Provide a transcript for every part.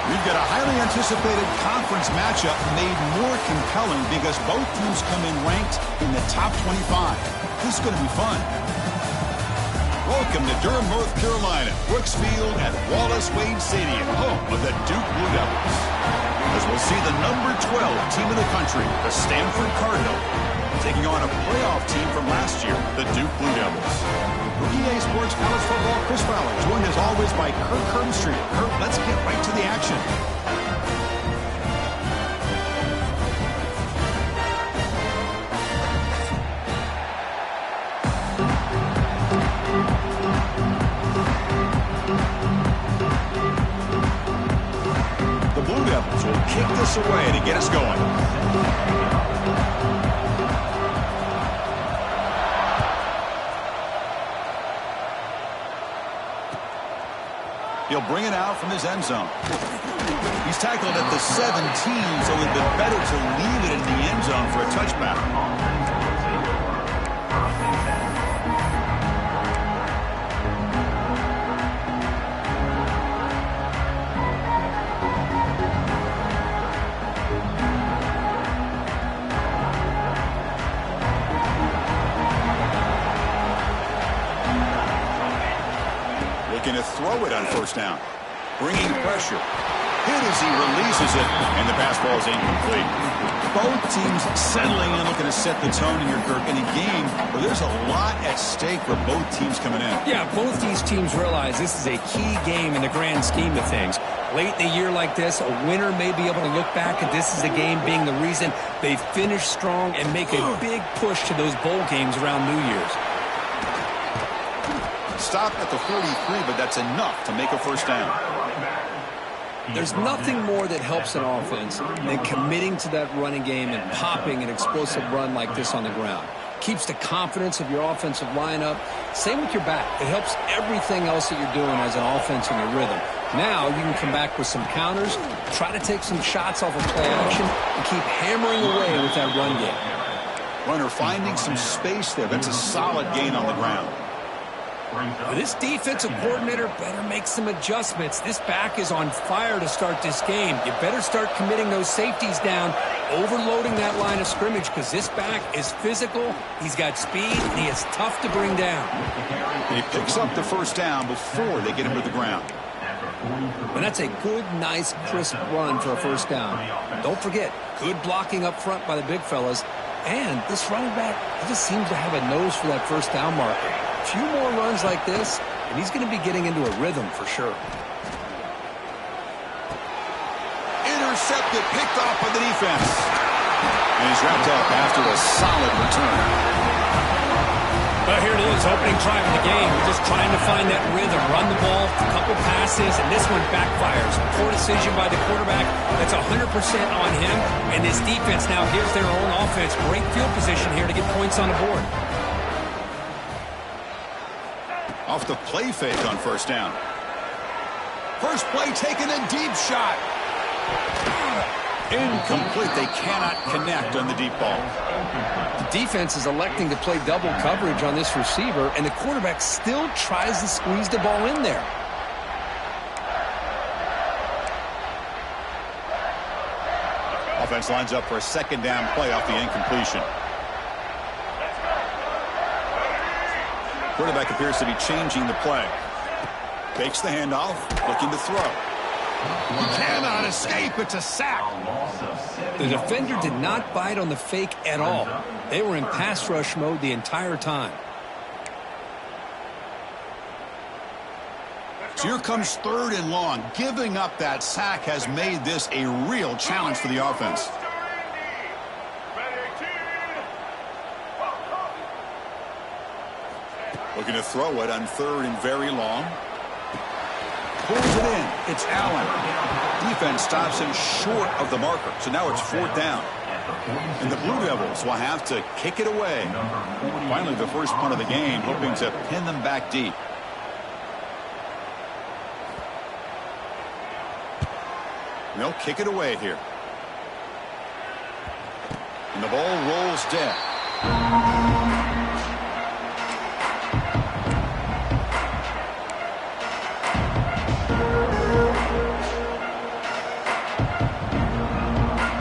We've got a highly anticipated conference matchup made more compelling because both teams come in ranked in the top 25. This is going to be fun. Welcome to Durham, North Carolina, Brooks Field at Wallace Wade Stadium, home of the Duke Blue Devils. As we'll see the number 12 team in the country, the Stanford Cardinal, taking on a playoff team from last year, the Duke Blue Devils. EA Sports College Football, Chris Fowler, joined as always by Kirk Herbstreit. Kirk, let's get right to the action. The Blue Devils will kick this away to get us going. He'll bring it out from his end zone. He's tackled at the 17, so it would be better to leave it in the end zone for a touchback. Looking to throw it on first down. Bringing pressure. Hit as he releases it, and the pass ball is incomplete. Both teams settling in, looking to set the tone in your Kirk in a game where there's a lot at stake for both teams coming in. Yeah, both these teams realize this is a key game in the grand scheme of things. Late in a year like this, a winner may be able to look back at this as a game being the reason they finish strong and make a big push to those bowl games around New Year's. Stop at the 43, but that's enough to make a first down. There's nothing more that helps an offense than committing to that running game and popping an explosive run like this on the ground. Keeps the confidence of your offensive lineup. Same with your back. It helps everything else that you're doing as an offense in your rhythm. Now you can come back with some counters, try to take some shots off of play action, and keep hammering away with that run game. Runner finding some space there. That's a solid gain on the ground. This defensive coordinator better make some adjustments. This back is on fire to start this game. You better start committing those safeties down, overloading that line of scrimmage, because this back is physical, he's got speed, and he is tough to bring down. He picks up the first down before they get him to the ground. And that's a good, nice, crisp run for a first down. Don't forget, good blocking up front by the big fellas. And this running back, he just seems to have a nose for that first down marker. A few more runs like this, and he's going to be getting into a rhythm for sure. Intercepted, picked off by the defense. And he's wrapped up after a solid return. Well, here it is, opening drive of the game. We're just trying to find that rhythm, run the ball, a couple passes, and this one backfires. Poor decision by the quarterback. That's 100% on him, and this defense now gives their own offense great field position here to get points on the board. Off the play fake on first down. First play taken, a deep shot. Incomplete. They cannot connect on the deep ball. The defense is electing to play double coverage on this receiver, and the quarterback still tries to squeeze the ball in there. Offense lines up for a second down play off the incompletion. Quarterback appears to be changing the play. Takes the handoff, looking to throw. He cannot escape. It's a sack. The defender did not bite on the fake at all. They were in pass rush mode the entire time. So here comes 3rd and long. Giving up that sack has made this a real challenge for the offense. Looking to throw it on 3rd and very long. Pulls it in. It's Allen. Defense stops him short of the marker. So now it's 4th down. And the Blue Devils will have to kick it away. Finally, the first punt of the game, hoping to pin them back deep. They'll kick it away here. And the ball rolls dead.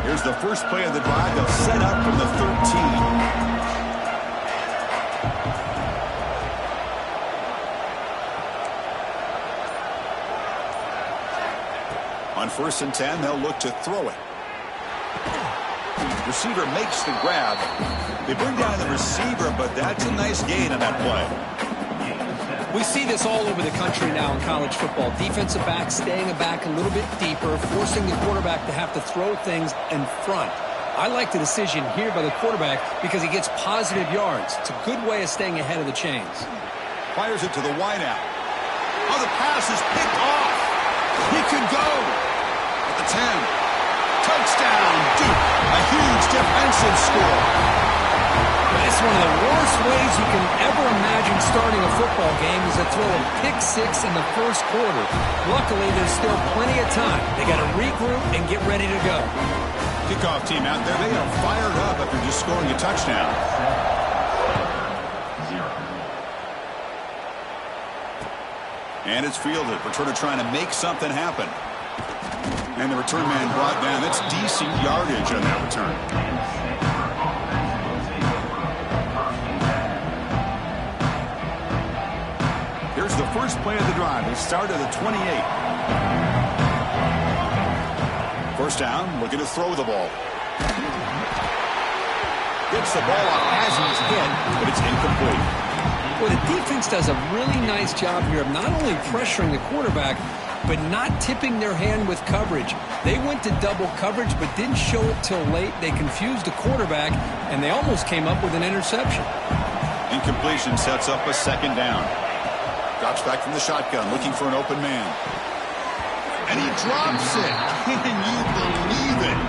Here's the first play of the drive. They'll set up from the 13. On 1st and 10, they'll look to throw it. Receiver makes the grab. They bring down the receiver, but that's a nice gain on that play. We see this all over the country now in college football. Defensive backs staying back a little bit deeper, forcing the quarterback to have to throw things in front. I like the decision here by the quarterback because he gets positive yards. It's a good way of staying ahead of the chains. Fires it to the wideout. Oh, the pass is picked off. He could go. At the 10. Touchdown, Duke. A huge defensive score. It's one of the worst ways you can ever imagine starting a football game is to throw a pick 6 in the first quarter. Luckily, there's still plenty of time. They got to regroup and get ready to go. Kickoff team out there, they are fired up after just scoring a touchdown. And it's fielded. Returner trying to make something happen. And the return man brought down. That's decent yardage on that return. Here's the first play of the drive. They start at the 28. First down, looking to throw the ball. Gets the ball off as he's hit, but it's incomplete. Well, the defense does a really nice job here of not only pressuring the quarterback, but not tipping their hand with coverage. They went to double coverage, but didn't show it till late. They confused the quarterback, and they almost came up with an interception. Incompletion sets up a second down. Drops back from the shotgun, looking for an open man. And he drops it. Can you believe it?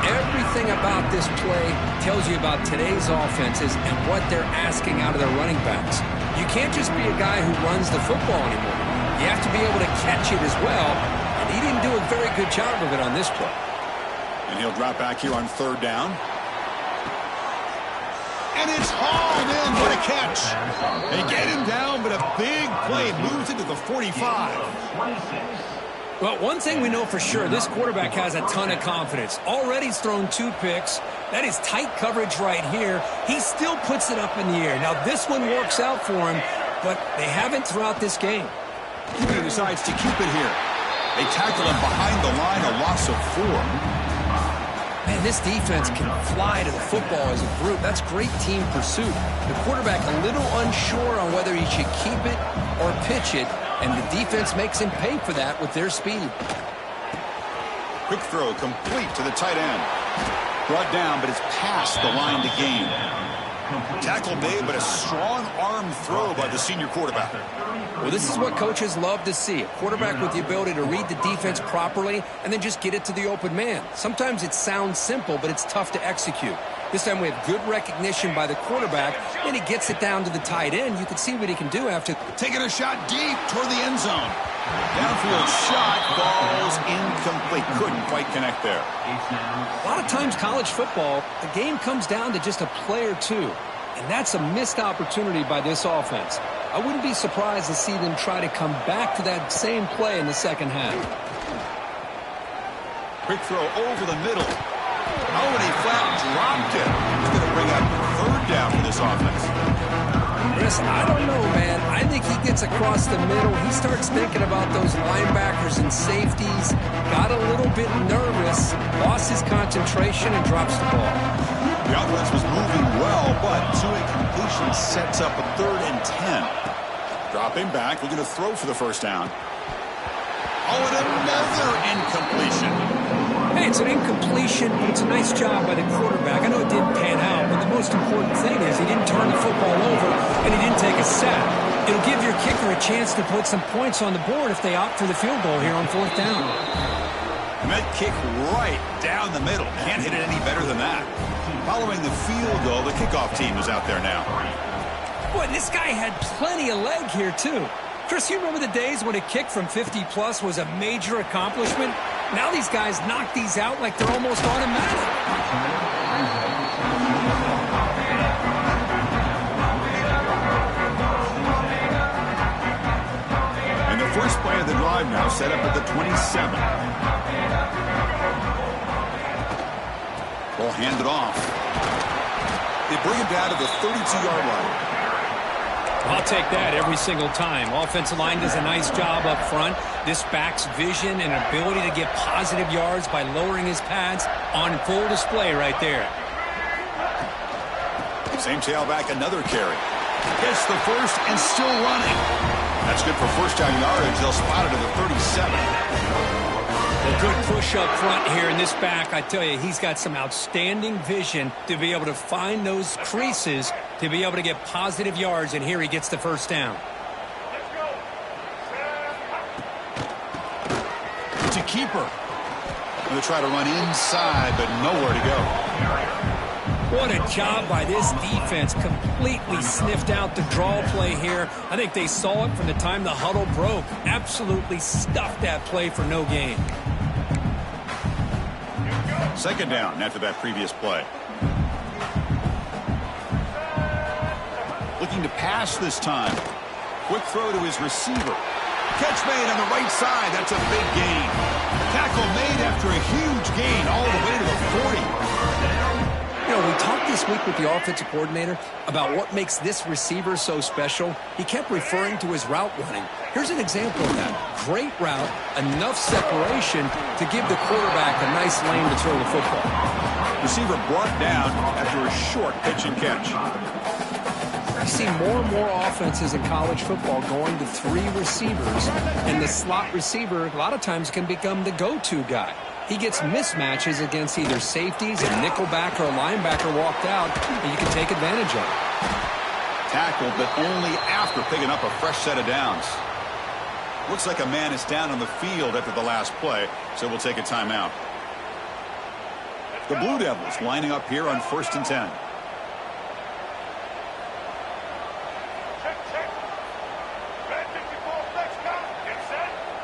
Everything about this play tells you about today's offenses and what they're asking out of their running backs. You can't just be a guy who runs the football anymore. You have to be able to catch it as well, and he didn't do a very good job of it on this play. And he'll drop back here on 3rd down. And it's hauled in. What a catch. They get him down, but a big play moves into the 45. Well, one thing we know for sure, this quarterback has a ton of confidence. Already he's thrown 2 picks. That is tight coverage right here. He still puts it up in the air. Now, this one works out for him, but they haven't throughout this game. He decides to keep it here. They tackle him behind the line, a loss of 4. Man, this defense can fly to the football as a group. That's great team pursuit. The quarterback a little unsure on whether he should keep it or pitch it, and the defense makes him pay for that with their speed. Quick throw complete to the tight end. Brought down, but it's past the line to gain. Tackle made, but a strong arm throw by the senior quarterback. Well, this is what coaches love to see. A quarterback with the ability to read the defense properly and then just get it to the open man. Sometimes it sounds simple, but it's tough to execute. This time we have good recognition by the quarterback, and he gets it down to the tight end. You can see what he can do after. Taking a shot deep toward the end zone. Downfield shot falls incomplete. Couldn't quite connect there. A lot of times college football, the game comes down to just a play or two. And that's a missed opportunity by this offense. I wouldn't be surprised to see them try to come back to that same play in the second half. Quick throw over the middle. Oh, and he flat dropped it. He's going to bring up third down for this offense. Chris, I don't know, man. I think he gets across the middle. He starts thinking about those linebackers and safeties. Got a little bit nervous, lost his concentration, and drops the ball. The offense was moving well, but two incompletions sets up a 3rd and 10. Dropping back, looking to throw for the first down. Oh, and another incompletion. Hey, it's an incompletion, but it's a nice job by the quarterback. I know it didn't pan out, but the most important thing is he didn't turn the football over and he didn't take a sack. It'll give your kicker a chance to put some points on the board if they opt for the field goal here on 4th down. And that kick right down the middle. Can't hit it any better than that. Following the field goal, the kickoff team is out there now. Boy, this guy had plenty of leg here, too. Chris, you remember the days when a kick from 50-plus was a major accomplishment? Now these guys knock these out like they're almost automatic. And the first play of the drive now set up at the 27. Ball handed off. They bring him down to the 32-yard line. I'll take that every single time. Offensive line does a nice job up front. This back's vision and ability to get positive yards by lowering his pads on full display right there. Same tailback, another carry. Gets the first and still running. That's good for first down yardage. They'll spot it at the 37. A good push up front here in this back. I tell you, he's got some outstanding vision to be able to find those creases to be able to get positive yards, and here he gets the first down. To keeper. Going to try to run inside, but nowhere to go. What a job by this defense. Completely sniffed out the draw play here. I think they saw it from the time the huddle broke. Absolutely stuffed that play for no gain. Second down after that previous play. Looking to pass this time. Quick throw to his receiver. Catch made on the right side. That's a big gain. Tackle made after a huge gain all the way to the 40. You know, we talked this week with the offensive coordinator about what makes this receiver so special. He kept referring to his route running. Here's an example of that. Great route, enough separation to give the quarterback a nice lane to throw the football. Receiver brought down after a short pitch and catch. You see more and more offenses in college football going to 3 receivers, and the slot receiver a lot of times can become the go-to guy. He gets mismatches against either safeties, a nickelback, or a linebacker walked out, and you can take advantage of it. Tackled, but only after picking up a fresh set of downs. Looks like a man is down on the field after the last play, so we'll take a timeout. The Blue Devils lining up here on 1st and 10.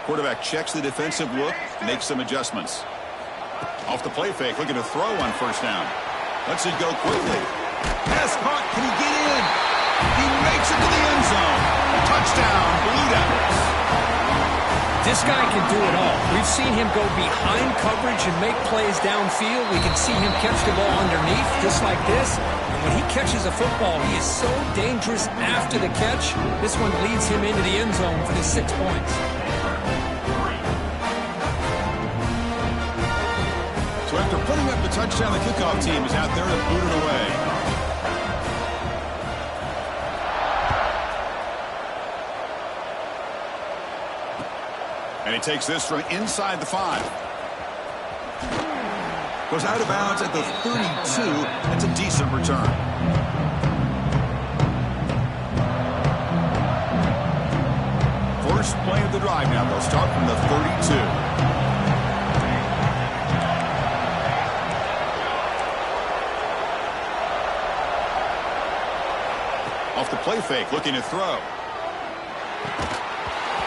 Quarterback checks the defensive look, makes some adjustments. Off the play fake, looking to throw on first down. Lets it go quickly. Pass caught, can he get in? He makes it to the end zone. Touchdown, Blue Devils. This guy can do it all. We've seen him go behind coverage and make plays downfield. We can see him catch the ball underneath, just like this. And when he catches a football, he is so dangerous after the catch. This one leads him into the end zone for the 6 points. So after putting up the touchdown, the kickoff team is out there to boot it away. And he takes this from inside the 5. Goes out of bounds at the 32. That's a decent return. First play of the drive now. They'll start from the 32. Off the play fake, looking to throw.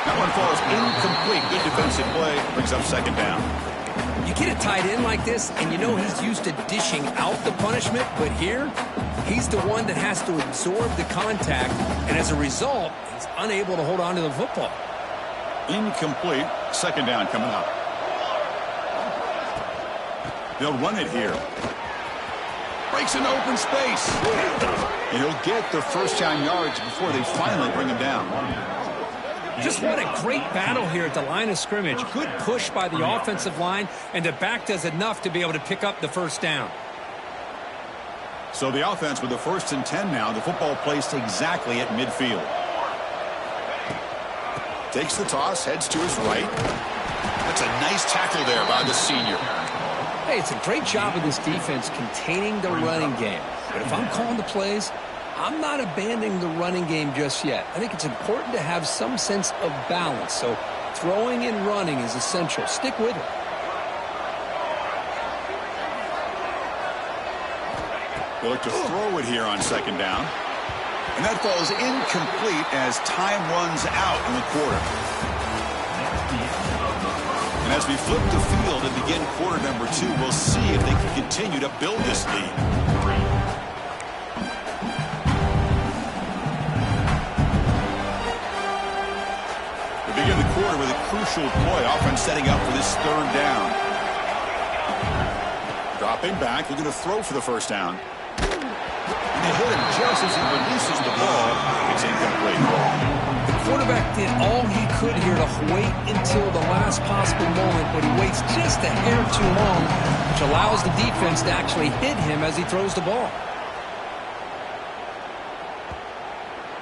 That one falls incomplete. Good defensive play. Brings up second down. You get a tight end like this, and you know he's used to dishing out the punishment, but here, he's the one that has to absorb the contact, and as a result, he's unable to hold on to the football. Incomplete. Second down coming up. They'll run it here. Breaks into open space. And he'll get the first down yards before they finally bring him down. Just what a great battle here at the line of scrimmage. Good push by the offensive line, and the back does enough to be able to pick up the first down. So the offense with the 1st and 10 now. The football placed exactly at midfield. Takes the toss, heads to his right. That's a nice tackle there by the senior. Hey, it's a great job of this defense containing the running game. But if I'm calling the plays, I'm not abandoning the running game just yet. I think it's important to have some sense of balance. So throwing and running is essential. Stick with it. They look to throw it here on 2nd down. And that falls incomplete as time runs out in the quarter. And as we flip the field and begin quarter number 2, we'll see if they can continue to build this lead. We begin the quarter with a crucial play, offense setting up for this 3rd down. Dropping back, looking to throw for the first down. And they hit him just as he releases the ball. It's incomplete. The quarterback did all he could here to wait until the last possible moment, but he waits just a hair too long, which allows the defense to actually hit him as he throws the ball.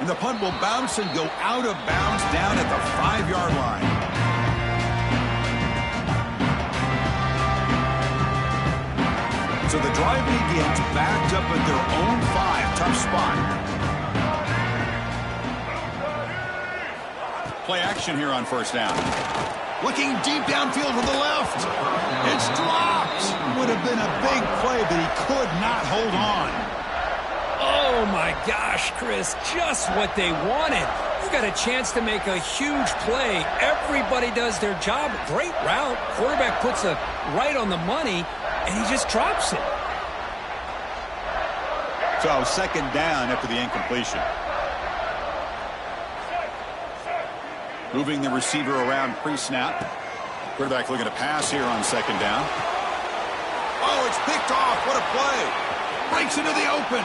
And the punt will bounce and go out of bounds down at the 5-yard line. So the drive begins backed up at their own 5. Tough spot. Play action here on 1st down. Looking deep downfield to the left. It's dropped. Would have been a big play, but he could not hold on. Oh, my gosh, Chris, just what they wanted. You got a chance to make a huge play. Everybody does their job. Great route. Quarterback puts it right on the money, and he just drops it. So 2nd down after the incompletion. Moving the receiver around pre-snap. Quarterback looking to pass here on 2nd down. Oh, it's picked off. What a play. Breaks into the open.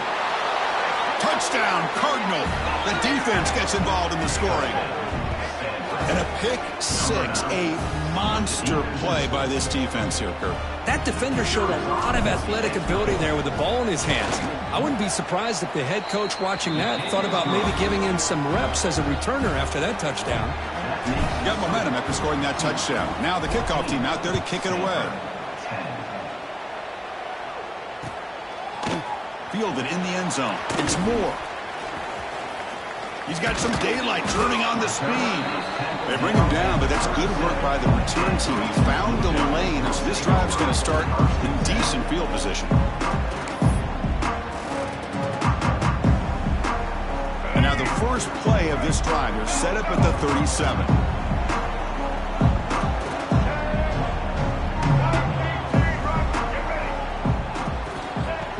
Touchdown, Cardinal. The defense gets involved in the scoring. And a pick 6, a monster play by this defense here, Kirk. That defender showed a lot of athletic ability there with the ball in his hands. I wouldn't be surprised if the head coach watching that thought about maybe giving him some reps as a returner after that touchdown. Got momentum after scoring that touchdown. Now the kickoff team out there to kick it away. Fielded in the end zone. It's Moore. He's got some daylight turning on the speed. They bring him down, but that's good work by the return team. He found the lane, so this drive's going to start in decent field position. And now the first play of this drive is set up at the 37.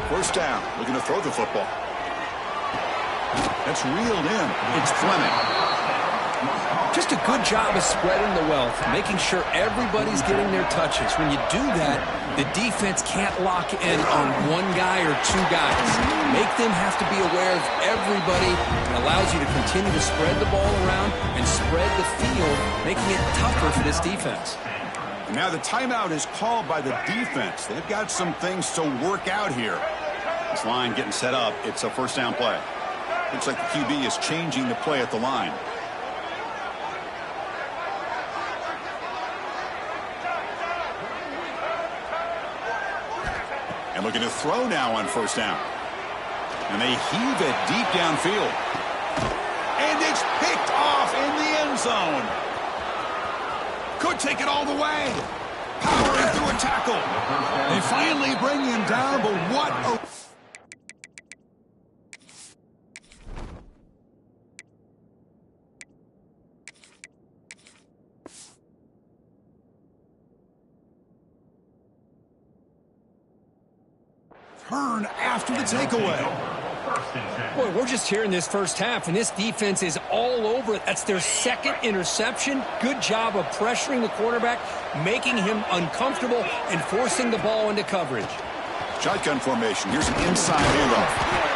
First down, looking to throw the football. That's reeled in. It's Fleming. Just a good job of spreading the wealth, making sure everybody's getting their touches. When you do that, the defense can't lock in on one guy or 2 guys. Make them have to be aware of everybody. It allows you to continue to spread the ball around and spread the field, making it tougher for this defense. And now the timeout is called by the defense. They've got some things to work out here. This line getting set up. It's a first down play. Looks like the QB is changing the play at the line. And looking to throw now on first down. And they heave it deep downfield. And it's picked off in the end zone. Could take it all the way. Powering through a tackle. They finally bring him down, but what a... turn after the takeaway. Boy, we're just here in this first half, and this defense is all over it. That's their second interception. Good job of pressuring the quarterback, making him uncomfortable, and forcing the ball into coverage. Shotgun formation. Here's an inside handoff.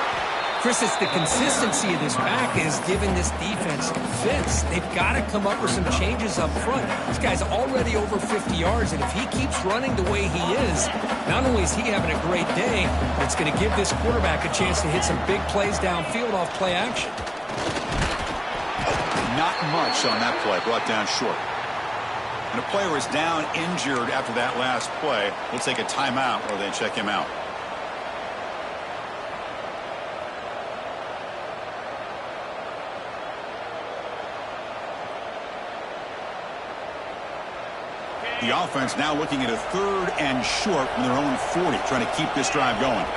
Chris, it's the consistency of this pack is giving this defense fits. They've got to come up with some changes up front. This guy's already over 50 yards, and if he keeps running the way he is, not only is he having a great day, but it's going to give this quarterback a chance to hit some big plays downfield off play action. Not much on that play, brought down short. And a player is down injured after that last play. We'll take a timeout or then check him out. The offense now looking at a 3rd and short from their own 40, trying to keep this drive going.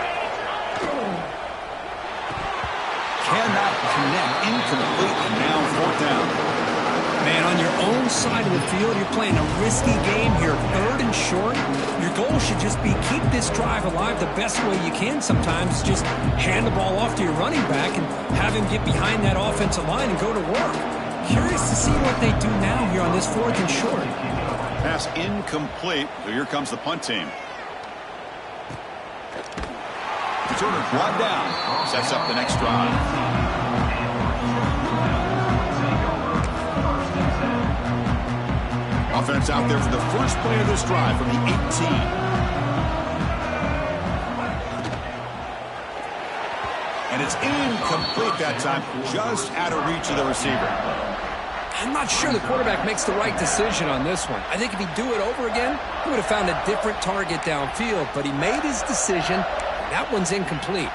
Cannot connect, incomplete, and now 4th down. Man, on your own side of the field, you're playing a risky game here. 3rd and short. Your goal should just be keep this drive alive the best way you can sometimes. Just hand the ball off to your running back and have him get behind that offensive line and go to work. Curious to see what they do now here on this 4th and short. Pass incomplete. So here comes the punt team. Turner brought down. Sets up the next drive. Offense out there for the first play of this drive from the 18. And it's incomplete that time. Just out of reach of the receiver. I'm not sure the quarterback makes the right decision on this one. I think if he'd do it over again, he would have found a different target downfield, but he made his decision. That one's incomplete.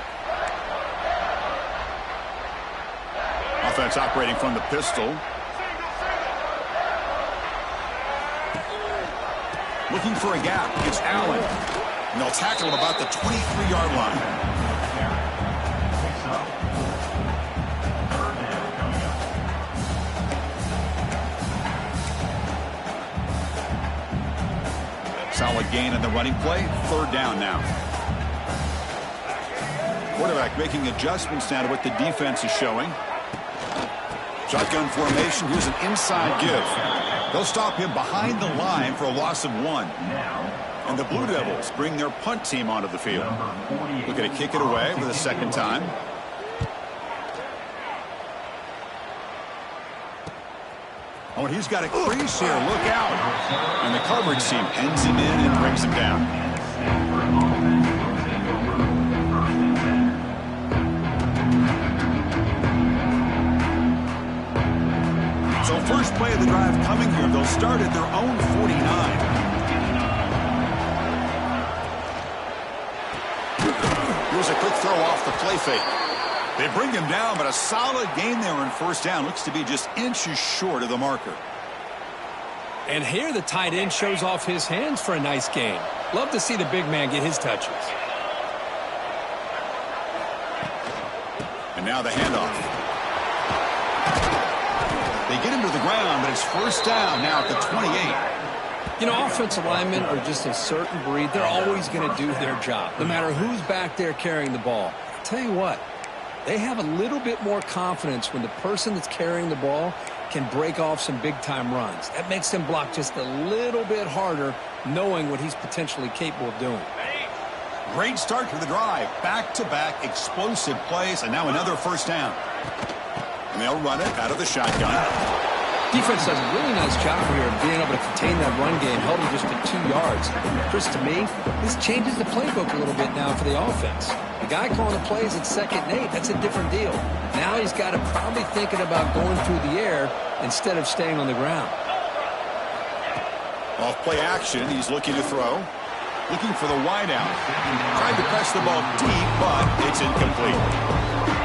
Offense operating from the pistol. Looking for a gap. It's Allen. And they'll tackle him about the 23-yard line. Solid gain in the running play. 3rd down now. Quarterback making adjustments now to what the defense is showing. Shotgun formation. Here's an inside give. They'll stop him behind the line for a loss of 1. And the Blue Devils bring their punt team onto the field. Looking to kick it away for the 2nd time. Oh, and he's got a crease here. Look out. And the coverage team pens him in and brings him down. So first play of the drive coming here. They'll start at their own 49. Here's a quick throw off the play fake. They bring him down, but a solid gain there in 1st down. Looks to be just inches short of the marker. And here the tight end shows off his hands for a nice gain. Love to see the big man get his touches. And now the handoff. They get him to the ground, but it's 1st down now at the 28. You know, offensive linemen are just a certain breed. They're always going to do their job, no matter who's back there carrying the ball. I'll tell you what. They have a little bit more confidence when the person that's carrying the ball can break off some big-time runs. That makes them block just a little bit harder, knowing what he's potentially capable of doing. Great start to the drive. Back-to-back explosive plays, and now another 1st down. And they'll run it out of the shotgun. Defense does a really nice job here of being able to contain that run game, held him just to 2 yards. Chris, to me, this changes the playbook a little bit now for the offense. The guy calling the plays at 2nd and 8, that's a different deal. Now he's got to probably thinking about going through the air instead of staying on the ground. Off play action, he's looking to throw. Looking for the wideout. Tried to press the ball deep, but it's incomplete.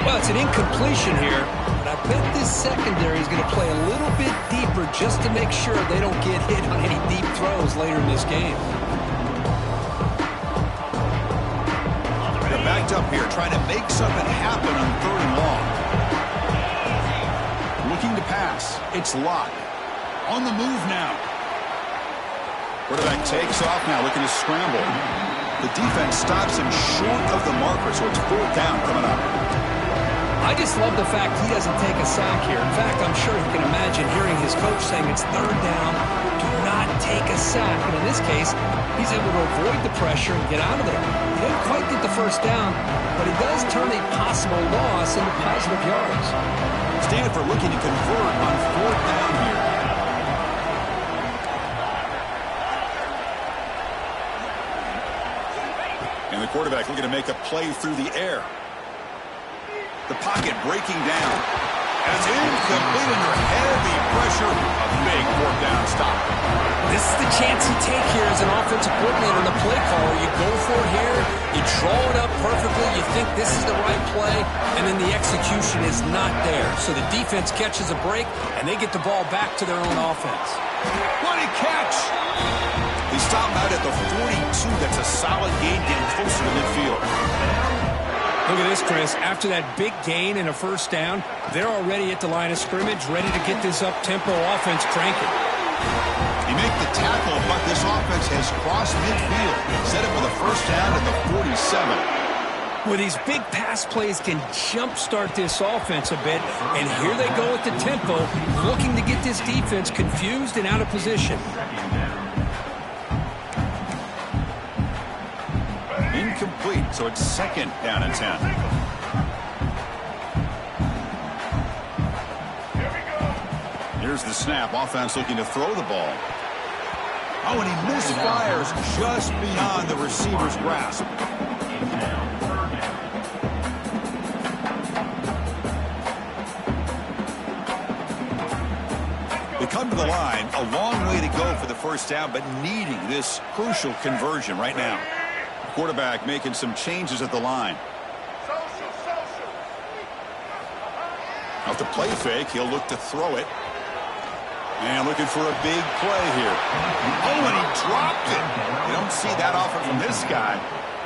Well, it's an incompletion here, but I bet this secondary is going to play a little bit deeper just to make sure they don't get hit on any deep throws later in this game. They're backed up here, trying to make something happen on 3rd and long. Looking to pass. It's Locke. On the move now. Quarterback takes off now, looking to scramble. The defense stops him short of the marker, so it's 4th down coming up. I just love the fact he doesn't take a sack here. In fact, I'm sure he can imagine hearing his coach saying it's third down, do not take a sack. And in this case, he's able to avoid the pressure and get out of there. He didn't quite get the first down, but he does turn a possible loss into positive yards. Stanford looking to convert on fourth down here. And the quarterback looking to make a play through the air. The pocket breaking down. And it's incomplete under heavy pressure. A big fourth down stop. This is the chance you take here as an offensive coordinator and the play caller. You go for it here. You draw it up perfectly. You think this is the right play. And then the execution is not there. So the defense catches a break, and they get the ball back to their own offense. What a catch! He stopped out at the 42. That's a solid gain, getting closer to midfield. Look at this, Chris. After that big gain and a first down, they're already at the line of scrimmage, ready to get this up-tempo offense cranking. He make the tackle, but this offense has crossed midfield. Set it for the first down at the 47. Well, these big pass plays can jumpstart this offense a bit, and here they go at the tempo, looking to get this defense confused and out of position. Incomplete, so it's second down and 10. Here's the snap. Offense looking to throw the ball. Oh, and he misfires just beyond the receiver's grasp. They come to the line, a long way to go for the first down, but needing this crucial conversion right now. Quarterback making some changes at the line. Off the play fake, he'll look to throw it. And looking for a big play here. Oh, and he dropped it. You don't see that often from this guy.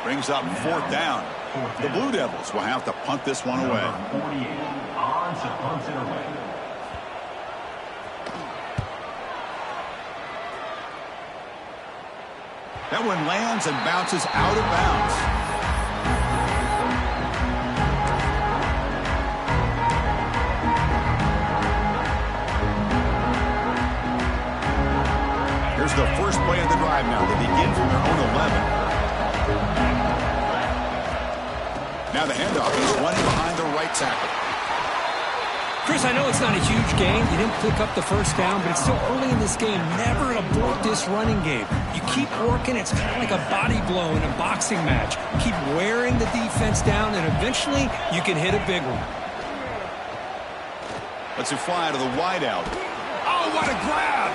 Brings up fourth down. The Blue Devils will have to punt this one away. That one lands and bounces out of bounds. Here's the first play of the drive now. They begin from their own 11. Now the handoff. He's running behind the right tackle. Chris, I know it's not a huge gain. You didn't pick up the first down, but it's still early in this game. Never abort this running game. You keep working. It's kind of like a body blow in a boxing match. Keep wearing the defense down, and eventually you can hit a big one. Let's it fly to the wideout. Oh, what a grab!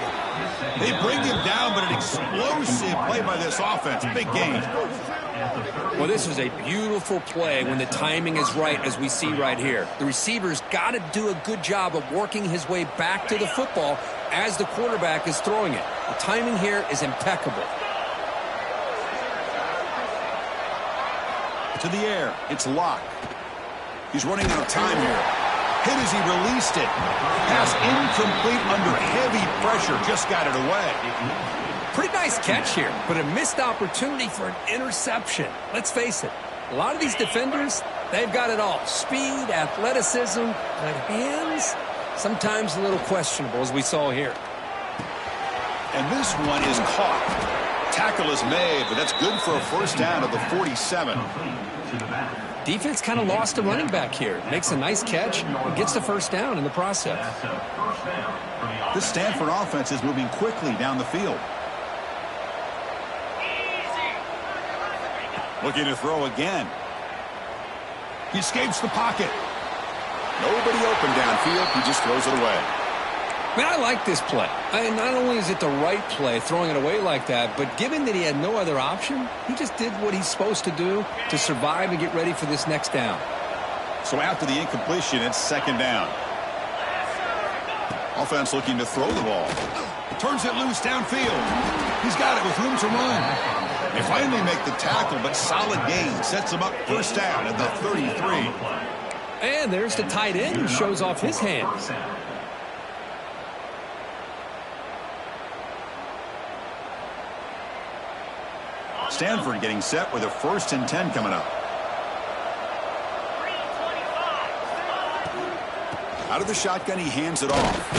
They bring him down, but an explosive play by this offense. Big gain. Well, this was a beautiful play when the timing is right, as we see right here. The receiver's got to do a good job of working his way back to the football as the quarterback is throwing it. The timing here is impeccable. To the air. It's Locke. He's running out of time here. Hit as he released it. Pass incomplete under heavy pressure. Just got it away. Pretty nice catch here, but a missed opportunity for an interception. Let's face it, a lot of these defenders, they've got it all. Speed, athleticism, but hands, sometimes a little questionable, as we saw here. And this one is caught. Tackle is made, but that's good for a first down at the 47. Defense kind of lost a running back here. Makes a nice catch and gets the first down in the process. This Stanford offense is moving quickly down the field. Looking to throw again. He escapes the pocket. Nobody open downfield. He just throws it away. Man, I like this play. Not only is it the right play, throwing it away like that, but given that he had no other option, he just did what he's supposed to do to survive and get ready for this next down. So after the incompletion, it's second down. Offense looking to throw the ball. Turns it loose downfield. He's got it with room to run. They finally make the tackle, but solid gain. Sets him up first down at the 33. And there's the tight end who shows off his hands. Stanford getting set with a 1st and 10 coming up. Out of the shotgun, he hands it off.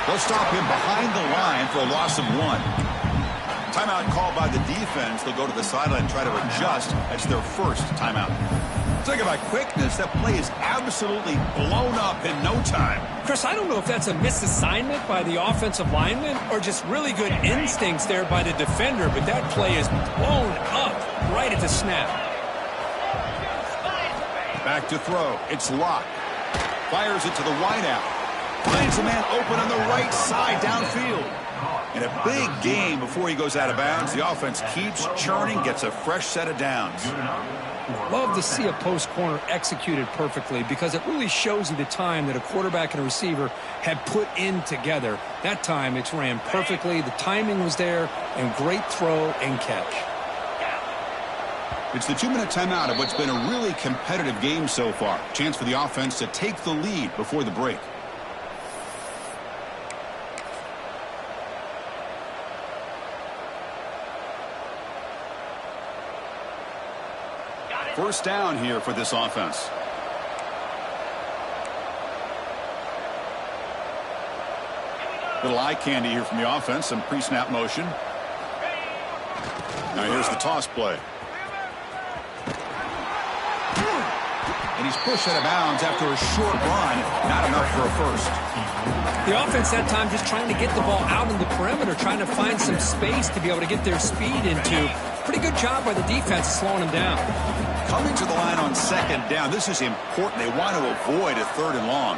They'll stop him behind the line for a loss of 1. Timeout called by the defense. They'll go to the sideline and try to adjust. That's their first timeout. Talk about quickness. That play is absolutely blown up in no time. Chris, I don't know if that's a misassignment by the offensive lineman or just really good instincts there by the defender, but that play is blown up right at the snap. Back to throw. It's Locke. Fires it to the wideout. Finds a man open on the right side downfield. And a big gain before he goes out of bounds. The offense keeps churning, gets a fresh set of downs. Love to see a post corner executed perfectly because it really shows you the time that a quarterback and a receiver had put in together. That time it's ran perfectly. The timing was there, and great throw and catch. It's the 2-minute timeout of what's been a really competitive game so far. Chance for the offense to take the lead before the break. First down here for this offense. Little eye candy here from the offense. Some pre-snap motion. Now here's the toss play. And he's pushed out of bounds after a short run. Not enough for a first. The offense that time just trying to get the ball out in the perimeter, trying to find some space to be able to get their speed into. Pretty good job by the defense slowing them down. Coming to the line on second down. This is important. They want to avoid a 3rd and long.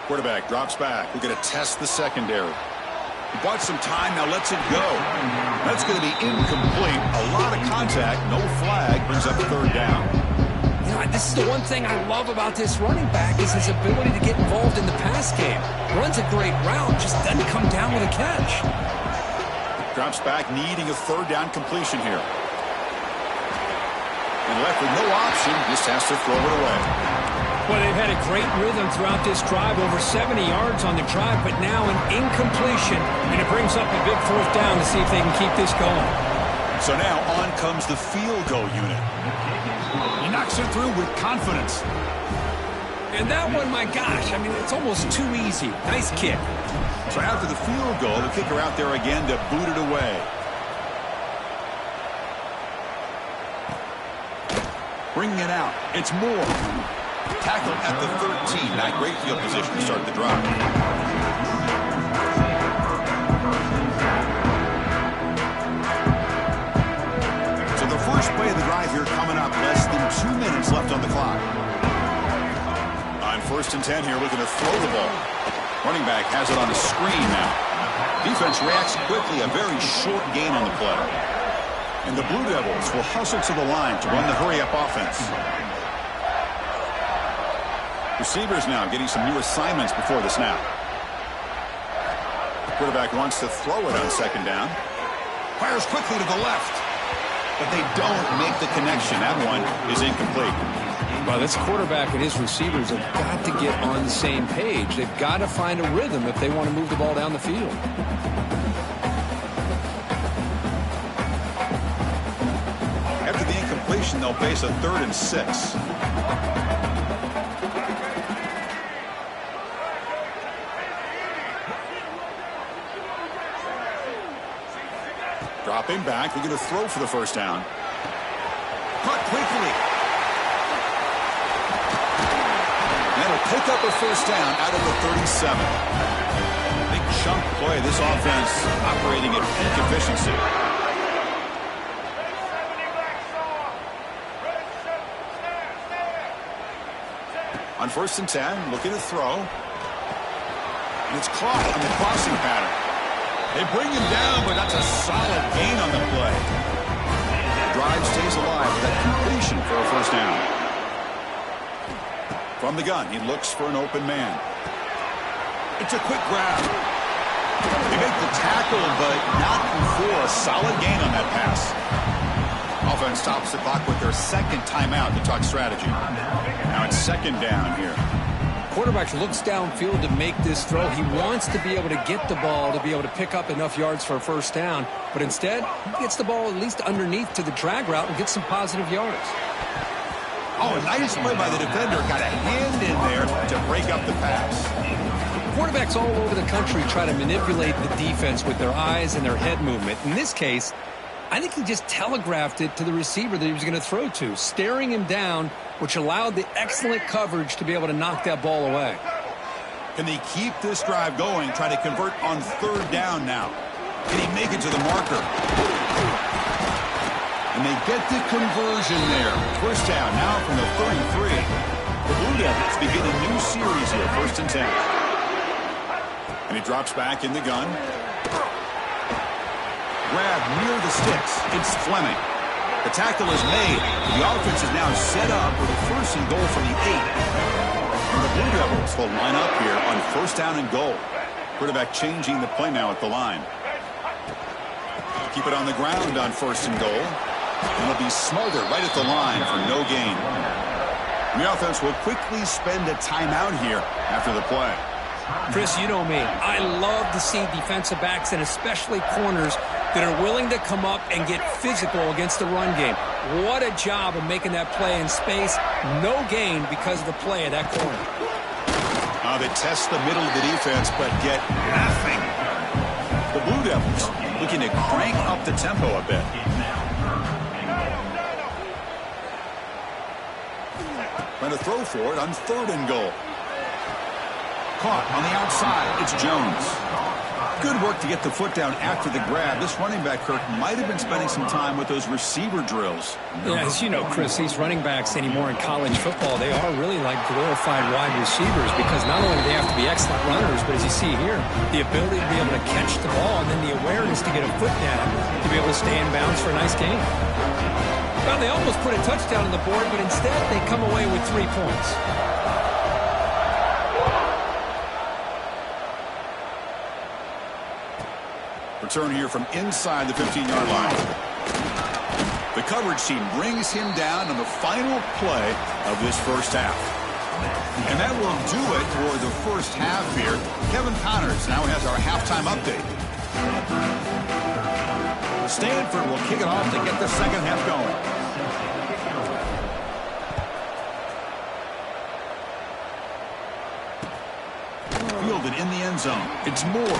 Quarterback drops back. We're going to test the secondary. He bought some time, now lets it go. That's going to be incomplete. A lot of contact, no flag, brings up 3rd down. You know, this is the one thing I love about this running back is his ability to get involved in the pass game. Runs a great route, just doesn't come down with a catch. Drops back, needing a 3rd down completion here. And left with no option, just has to throw it away. Well, they've had a great rhythm throughout this drive, over 70 yards on the drive, but now an incompletion, and it brings up a big 4th down to see if they can keep this going. So now on comes the field goal unit. He knocks it through with confidence. And that one, my gosh, I mean, it's almost too easy. Nice kick. So after the field goal, the kicker out there again to boot it away. Bringing it out. It's Moore. Tackled at the 13. Not great field position to start the drive. So the first play of the drive here coming up. Less than 2 minutes left on the clock. On 1st and 10 here, looking to throw the ball. Running back has it on a screen now. Defense reacts quickly. A very short gain on the play. And the Blue Devils will hustle to the line to run the hurry-up offense. Receivers now getting some new assignments before the snap. Quarterback wants to throw it on 2nd down. Fires quickly to the left. But they don't make the connection. That one is incomplete. Well, this quarterback and his receivers have got to get on the same page. They've got to find a rhythm if they want to move the ball down the field. After the incompletion, they'll face a 3rd and 6. Dropping back, they're going to throw for the 1st down. Caught quickly. That'll pick up a 1st down out of the 37. Big chunk play. This offense operating at peak efficiency. On 1st and 10, looking to throw. And it's caught on the crossing pattern. They bring him down, but that's a solid gain on the play. The drive stays alive with that completion for a 1st down. From the gun, he looks for an open man. It's a quick grab. They make the tackle, but not before a solid gain on that pass. Offense stops the clock with their 2nd timeout to talk strategy. Now it's 2nd down here. Quarterback looks downfield to make this throw. He wants to be able to get the ball to be able to pick up enough yards for a first down. But instead, he gets the ball at least underneath to the drag route and gets some positive yards. Oh, a nice play by the defender. Got a hand in there to break up the pass. Quarterbacks all over the country try to manipulate the defense with their eyes and their head movement. In this case, I think he just telegraphed it to the receiver that he was going to throw to, staring him down, which allowed the excellent coverage to be able to knock that ball away. Can they keep this drive going, try to convert on third down now? Can he make it to the marker? And they get the conversion there. First down now from the 33. The Blue Devils begin a new series here, 1st and 10. And he drops back in the gun. Grab near the sticks. It's Fleming. The tackle is made. The offense is now set up with a 1st and goal from the 8. And the Blue Devils will line up here on 1st down and goal. Quarterback changing the play now at the line. Keep it on the ground on 1st and goal. And it'll be smothered right at the line for no gain. The offense will quickly spend a timeout here after the play. Chris, you know me. I love to see defensive backs and especially corners that are willing to come up and get physical against the run game. What a job of making that play in space. No gain because of the play of that corner. They test the middle of the defense but get nothing. The Blue Devils looking to crank up the tempo a bit. Trying to throw for it on 3rd and goal. Caught on the outside. It's Jones. Good work to get the foot down after the grab. This running back, Kirk, might have been spending some time with those receiver drills. Yeah, as you know, Chris, these running backs anymore in college football, they are really like glorified wide receivers because not only do they have to be excellent runners, but as you see here, the ability to be able to catch the ball and then the awareness to get a foot down to be able to stay in bounds for a nice gain. Well, they almost put a touchdown on the board, but instead they come away with 3 points. Return here from inside the 15-yard line. The coverage team brings him down on the final play of this first half. And that will do it for the first half here. Kevin Connors now has our halftime update. Stanford will kick it off to get the second half going. Fielded in the end zone. It's Moore.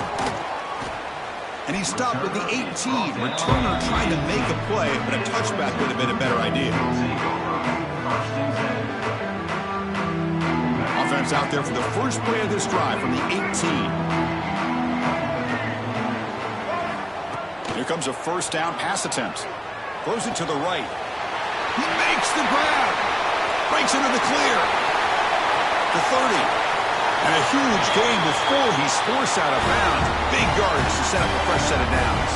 And he stopped with the 18. Returner trying to make a play, but a touchback would have been a better idea. Offense out there for the first play of this drive from the 18. Here comes a 1st down pass attempt. Throws it to the right. He makes the grab. Breaks into the clear. The 30. And a huge gain before he's forced out of bounds. Big yardage to set up a fresh set of downs.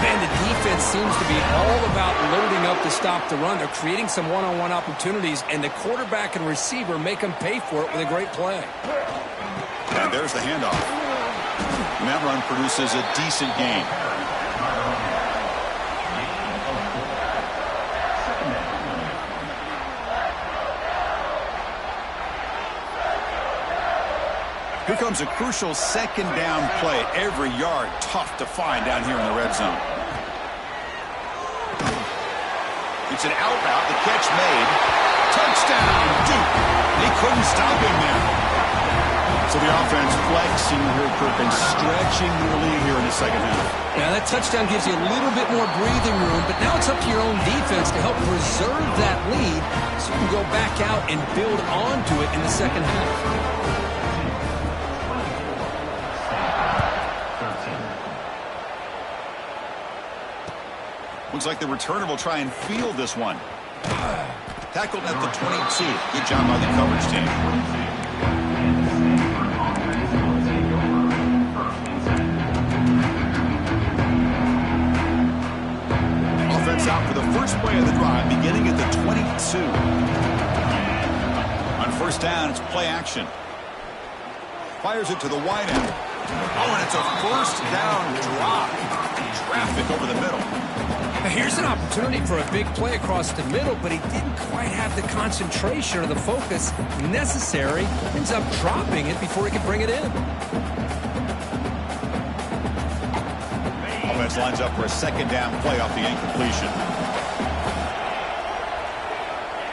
Man, the defense seems to be all about loading up to stop the run. They're creating some one-on-one opportunities, and the quarterback and receiver make them pay for it with a great play. And there's the handoff. And that run produces a decent gain. Here comes a crucial 2nd down play. Every yard tough to find down here in the red zone. It's an out route. The catch made. Touchdown, Duke. They couldn't stop him there. So the offense flexing here, Kirk, and stretching their lead here in the second half. Now that touchdown gives you a little bit more breathing room, but now it's up to your own defense to help preserve that lead so you can go back out and build onto it in the second half. Looks like the returner will try and field this one. Tackled at the 22. Good job by the coverage team. Offense out for the first play of the drive, beginning at the 22. On 1st down, it's play action. Fires it to the wide end. Oh, and it's a 1st down drop. Traffic over the middle. Here's an opportunity for a big play across the middle, but he didn't quite have the concentration or the focus necessary. Ends up dropping it before he could bring it in. Offense lines up for a second down play off the incompletion.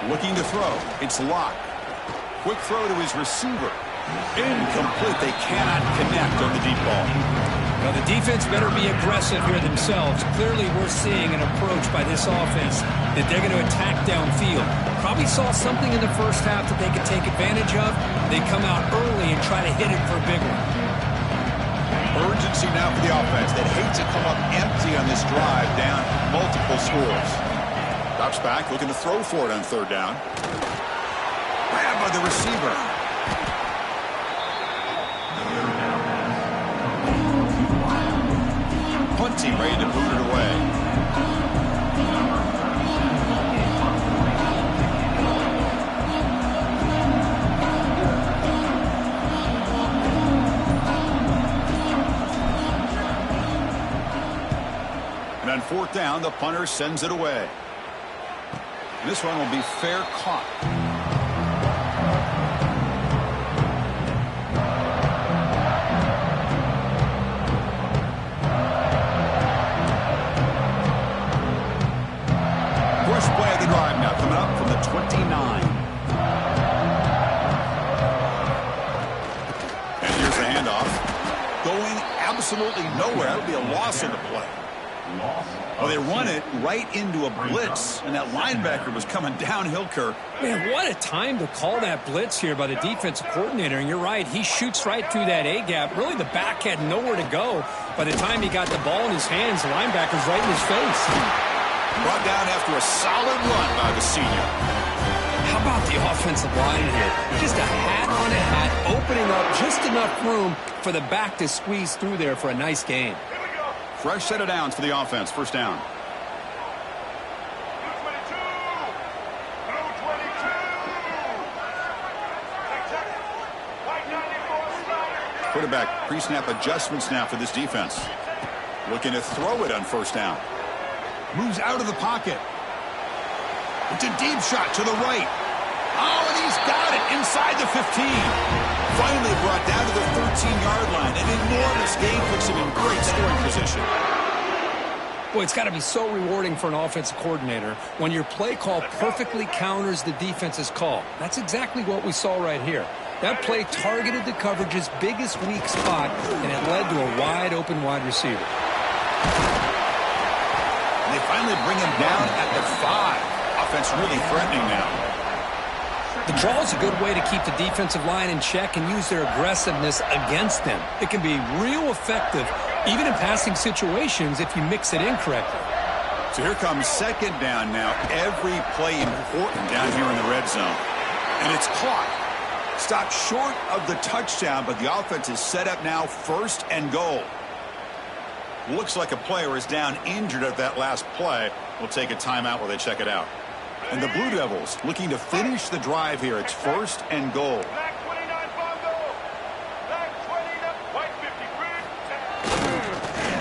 Looking to throw. It's Locke. Quick throw to his receiver. Incomplete. They cannot connect on the deep ball. Well, the defense better be aggressive here themselves. Clearly, we're seeing an approach by this offense that they're going to attack downfield. Probably saw something in the first half that they could take advantage of. They come out early and try to hit it for a big one. Urgency now for the offense. They'd hate to come up empty on this drive, down multiple scores. Drops back, looking to throw for it on third down. Grabbed by the receiver. Punt team ready to boot it away. And on fourth down, the punter sends it away. And this one will be fair caught. First play of the drive now coming up from the 29. And here's the handoff. Going absolutely nowhere. That would be a loss on the play. Well, they run it right into a blitz, and that linebacker was coming downhill, Kirk. Man, what a time to call that blitz here by the defensive coordinator. And you're right, he shoots right through that A-gap. Really, the back had nowhere to go. By the time he got the ball in his hands, the linebacker's right in his face. Brought down after a solid run by the senior. How about the offensive line here? Just a hat on a hat, opening up just enough room for the back to squeeze through there for a nice gain. Fresh set of downs for the offense. First down. Quarterback pre-snap adjustments now for this defense. Looking to throw it on first down. Moves out of the pocket. It's a deep shot to the right. Oh, and he's got it inside the 15. Finally brought down to the 13-yard line. An enormous gain puts him in great scoring position. Boy, it's got to be so rewarding for an offensive coordinator when your play call perfectly counters the defense's call. That's exactly what we saw right here. That play targeted the coverage's biggest weak spot, and it led to a wide-open wide receiver. And they finally bring him down at the 5. Offense really threatening now. The draw is a good way to keep the defensive line in check and use their aggressiveness against them. It can be real effective, even in passing situations, if you mix it in correctly. So here comes second down now. Every play important down here in the red zone. And it's caught. Stopped short of the touchdown, but the offense is set up now first and goal. Looks like a player is down injured at that last play. We'll take a timeout while they check it out. And the Blue Devils looking to finish the drive here. It's first and goal.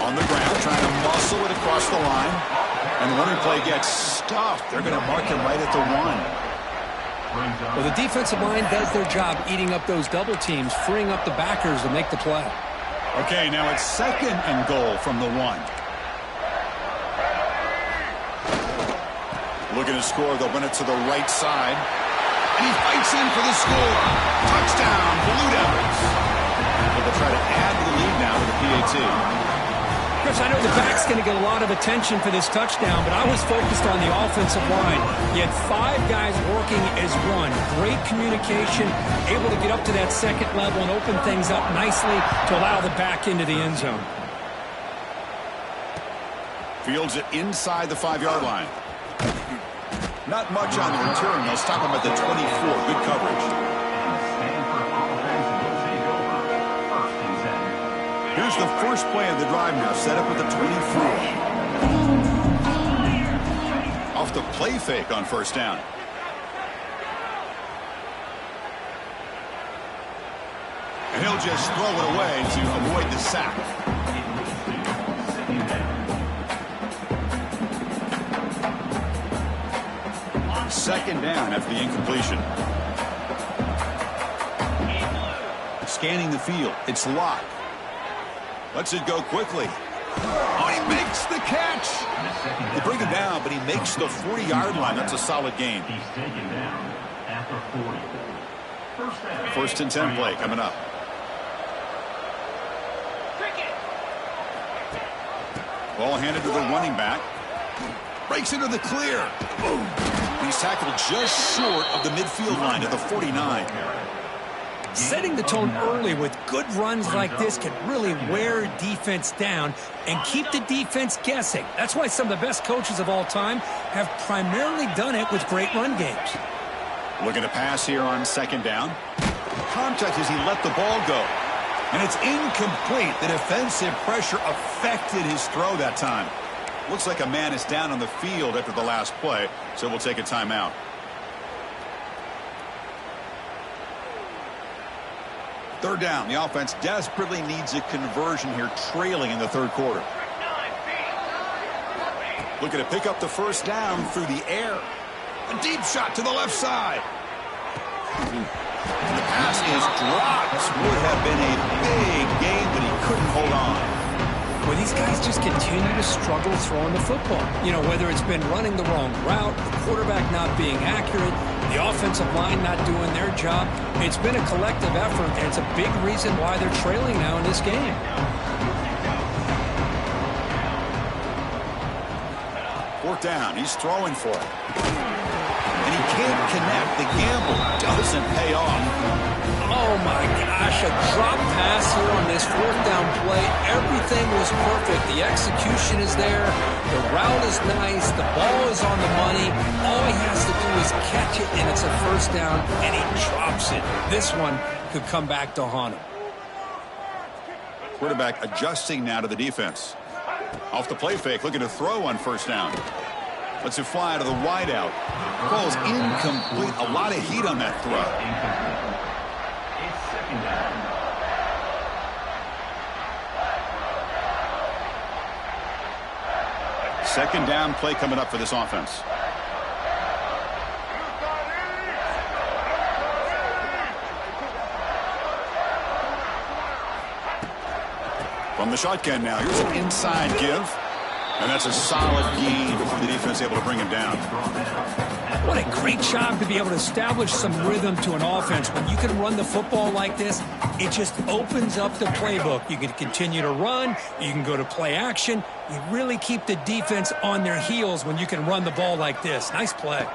On the ground, trying to muscle it across the line. And the running play gets stuffed. They're going to mark him right at the 1. Well, the defensive line does their job eating up those double teams, freeing up the backers to make the play. Okay, now it's second and goal from the 1. Looking to score, they'll run it to the right side. And he fights in for the score. Touchdown, Blue Devils. But they'll try to add the lead now to the PAT. Chris, I know the back's going to get a lot of attention for this touchdown, but I was focused on the offensive line. You had 5 guys working as one. Great communication, able to get up to that second level and open things up nicely to allow the back into the end zone. Fields it inside the 5-yard line. Not much on the return. They'll stop him at the 24. Good coverage. Here's the first play of the drive now, set up at the 24. Off the play fake on first down. And he'll just throw it away to avoid the sack. Second down after the incompletion. Scanning the field. It's Locke. Lets it go quickly. Oh, he makes the catch. They bring him down, but he makes the 40-yard line. That's a solid gain. He's taken down after 40. First and 10 play coming up. Ball handed to the running back. Breaks into the clear. Boom. He's tackled just short of the midfield line at the 49. Setting the tone early with good runs like this can really wear defense down and keep the defense guessing. That's why some of the best coaches of all time have primarily done it with great run games. Looking to pass here on second down. Contact as he let the ball go. And it's incomplete. The defensive pressure affected his throw that time. Looks like a man is down on the field after the last play, so we'll take a timeout. Third down. The offense desperately needs a conversion here, trailing in the third quarter. Looking to pick up the first down through the air. A deep shot to the left side. And the pass is dropped. Would have been a big gain, but he couldn't hold on. Well, these guys just continue to struggle throwing the football. You know, whether it's been running the wrong route, the quarterback not being accurate, the offensive line not doing their job. It's been a collective effort, and it's a big reason why they're trailing now in this game. Fourth down. He's throwing for it. And he can't connect. The gamble doesn't pay off. Oh, my gosh, a drop pass here on this fourth down play. Everything was perfect. The execution is there. The route is nice. The ball is on the money. All he has to do is catch it, and it's a first down, and he drops it. This one could come back to haunt him. Quarterback adjusting now to the defense. Off the play fake, looking to throw on first down. Lets it fly to the wideout. Ball's incomplete. A lot of heat on that throw. Second down play coming up for this offense. From the shotgun now. Here's an inside give. And that's a solid gain before the defense able to bring him down. What a great job to be able to establish some rhythm to an offense. When you can run the football like this, it just opens up the playbook. You can continue to run. You can go to play action. You really keep the defense on their heels when you can run the ball like this. Nice play.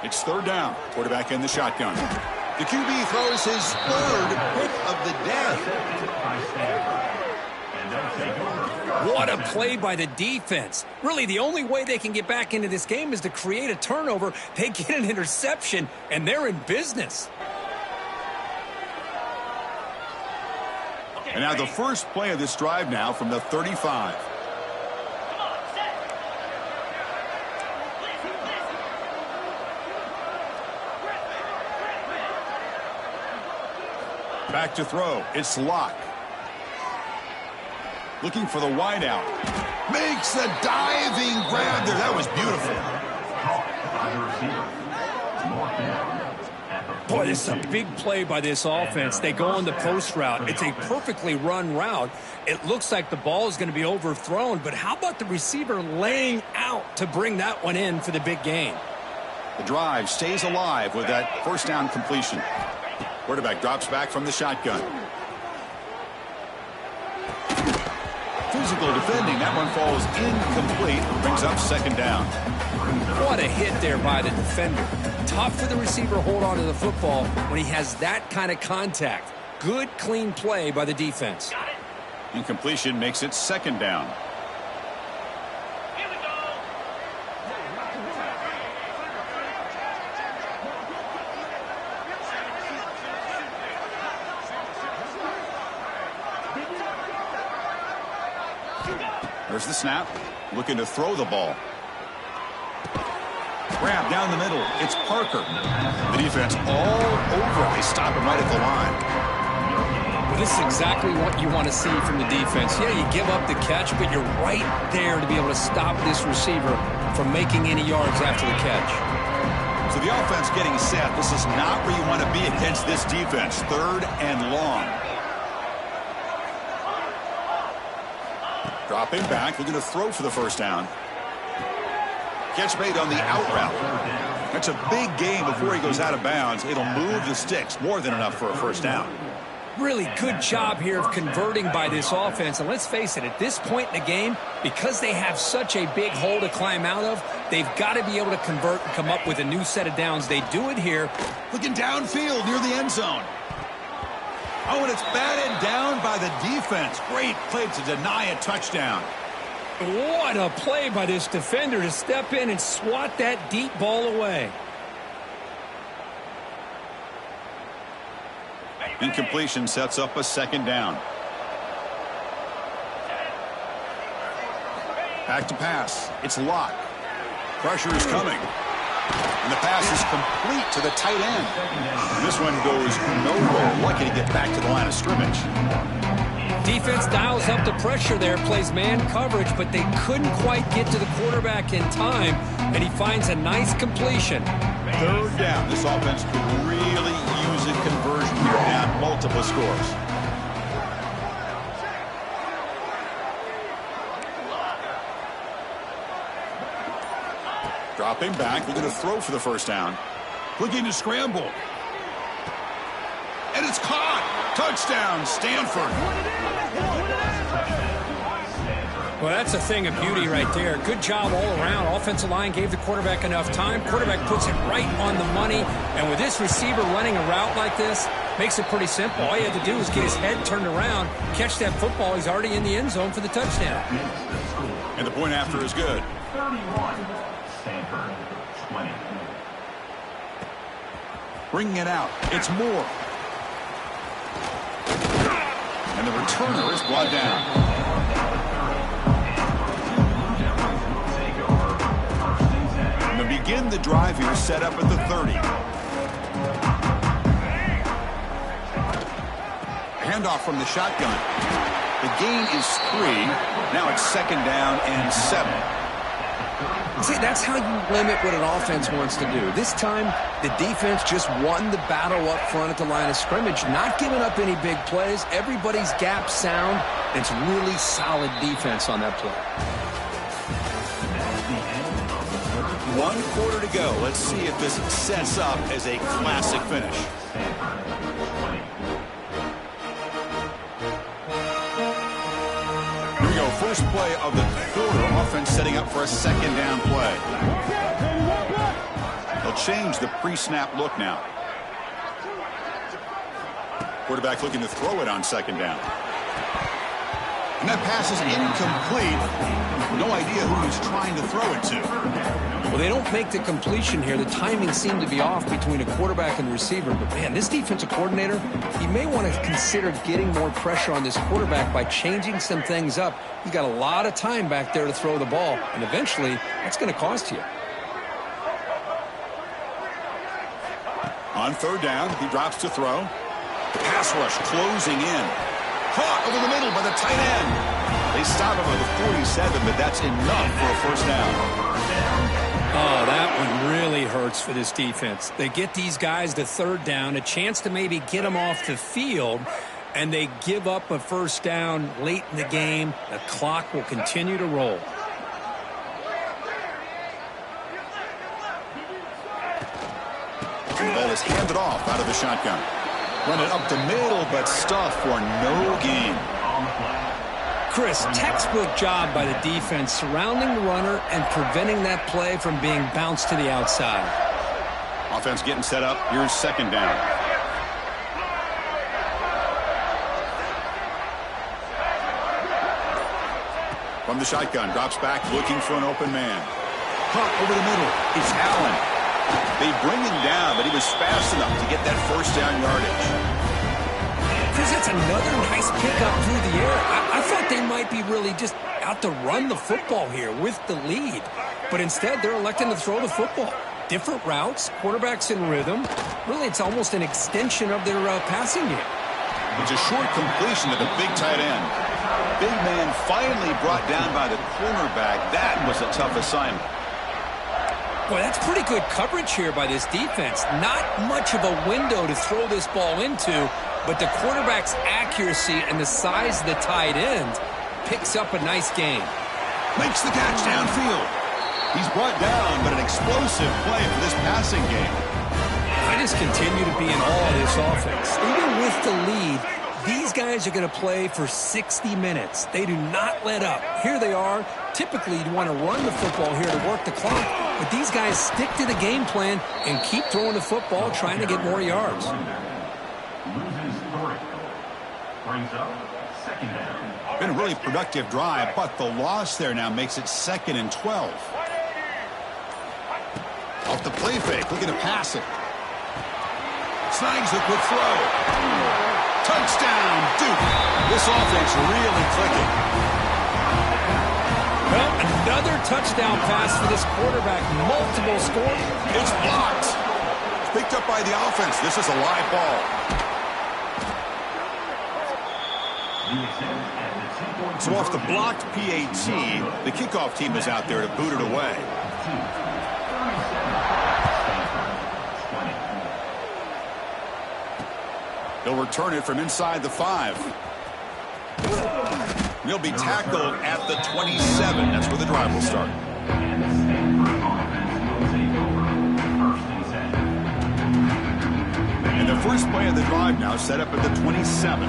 It's third down. Quarterback in the shotgun. The QB throws his third pick of the day. What a play by the defense. Really, the only way they can get back into this game is to create a turnover. They get an interception, and they're in business. And now the first play of this drive now from the 35. Back to throw. It's Locke. Looking for the wideout. Makes a diving grab there. That was beautiful. Boy, this is a big play by this offense. They go on the post route. It's a perfectly run route. It looks like the ball is going to be overthrown, but how about the receiver laying out to bring that one in for the big gain? The drive stays alive with that first down completion. Quarterback drops back from the shotgun. Physical defending. That one falls incomplete. Brings up second down. What a hit there by the defender. Tough for the receiver to hold on to the football when he has that kind of contact. Good, clean play by the defense. Incompletion makes it second down. There's the snap. Looking to throw the ball. Grab down the middle. It's Parker. The defense all over. They stop him right at the line. Well, this is exactly what you want to see from the defense. Yeah, you give up the catch, but you're right there to be able to stop this receiver from making any yards after the catch. With the offense getting set, this is not where you want to be against this defense. 3rd and long. Dropping back, looking to throw for the first down. Catch made on the out route. That's a big gain before he goes out of bounds. It'll move the sticks, more than enough for a first down. Really good job here of converting by this offense. And let's face it, at this point in the game, because they have such a big hole to climb out of, they've got to be able to convert and come up with a new set of downs. They do it here. Looking downfield near the end zone. Oh, and it's batted down by the defense. Great play to deny a touchdown. What a play by this defender to step in and swat that deep ball away. Incompletion sets up a second down. Back to pass. It's Locke. Pressure is coming. And the pass is complete to the tight end. And this one goes nowhere. Lucky to get back to the line of scrimmage. Defense dials up the pressure there, plays man coverage, but they couldn't quite get to the quarterback in time, and he finds a nice completion. 3rd down. This offense could really use a conversion here, down multiple scores. Dropping back, looking to throw for the first down. Looking to scramble. And it's caught. Touchdown, Stanford. Well, that's a thing of beauty right there. Good job all around. Offensive line gave the quarterback enough time. Quarterback puts it right on the money. And with this receiver running a route like this, makes it pretty simple. All you had to do was get his head turned around, catch that football. He's already in the end zone for the touchdown. And the point after is good. 31. Stanford 20. Bringing it out. It's Moore. And the returner is brought down. And to begin the drive here, set up at the 30. Handoff from the shotgun. The gain is 3. Now it's 2nd down and 7. See, that's how you limit what an offense wants to do. This time, the defense just won the battle up front at the line of scrimmage, not giving up any big plays. Everybody's gap sound. It's really solid defense on that play. 1 quarter to go. Let's see if this sets up as a classic finish. Here we go. First play of the quarter. Offense setting up for a 2nd down play. They'll change the pre-snap look now. Quarterback looking to throw it on 2nd down. And that pass is incomplete. No idea who he's trying to throw it to. Well, they don't make the completion here. The timing seemed to be off between a quarterback and receiver. But, man, this defensive coordinator, he may want to consider getting more pressure on this quarterback by changing some things up. He's got a lot of time back there to throw the ball, and eventually that's going to cost you. On 3rd down, he drops to throw. Pass rush closing in. Caught over the middle by the tight end. They stop him at the 47, but that's enough for a first down. Oh, that one really hurts for this defense. They get these guys to 3rd down, a chance to maybe get them off the field, and they give up a first down late in the game. The clock will continue to roll. And the ball is handed off out of the shotgun. Run it up the middle, but stuffed for no gain. Chris, textbook job by the defense surrounding the runner and preventing that play from being bounced to the outside. Offense getting set up. Here's 2nd down. From the shotgun, drops back, looking for an open man. Caught over the middle. It's Allen. They bring him down, but he was fast enough to get that first down yardage. Chris, that's another nice pickup through the air. I thought they might be really just out to run the football here with the lead. But instead, they're electing to throw the football. Different routes, quarterbacks in rhythm. Really, it's almost an extension of their passing game. It's a short completion to the big tight end. Big man finally brought down by the cornerback. That was a tough assignment. Boy, that's pretty good coverage here by this defense. Not much of a window to throw this ball into, but the quarterback's accuracy and the size of the tight end picks up a nice gain. Makes the catch downfield. He's brought down, but an explosive play for this passing game. I just continue to be in awe of this offense. Even with the lead, these guys are going to play for 60 minutes. They do not let up. Here they are. Typically, you'd want to run the football here to work the clock, but these guys stick to the game plan and keep throwing the football, trying to get more yards. Loses 3. Brings up second down. Been a really productive drive, but the loss there now makes it 2nd and 12. Off the play fake, looking to pass it. Snags a quick throw. Touchdown, Duke. This offense really clicking. Well, another touchdown pass for this quarterback. Multiple scores. It's blocked. Picked up by the offense. This is a live ball. So off the blocked PAT, the kickoff team is out there to boot it away. He'll return it from inside the 5. He'll be tackled at the 27. That's where the drive will start. And the first play of the drive now set up at the 27.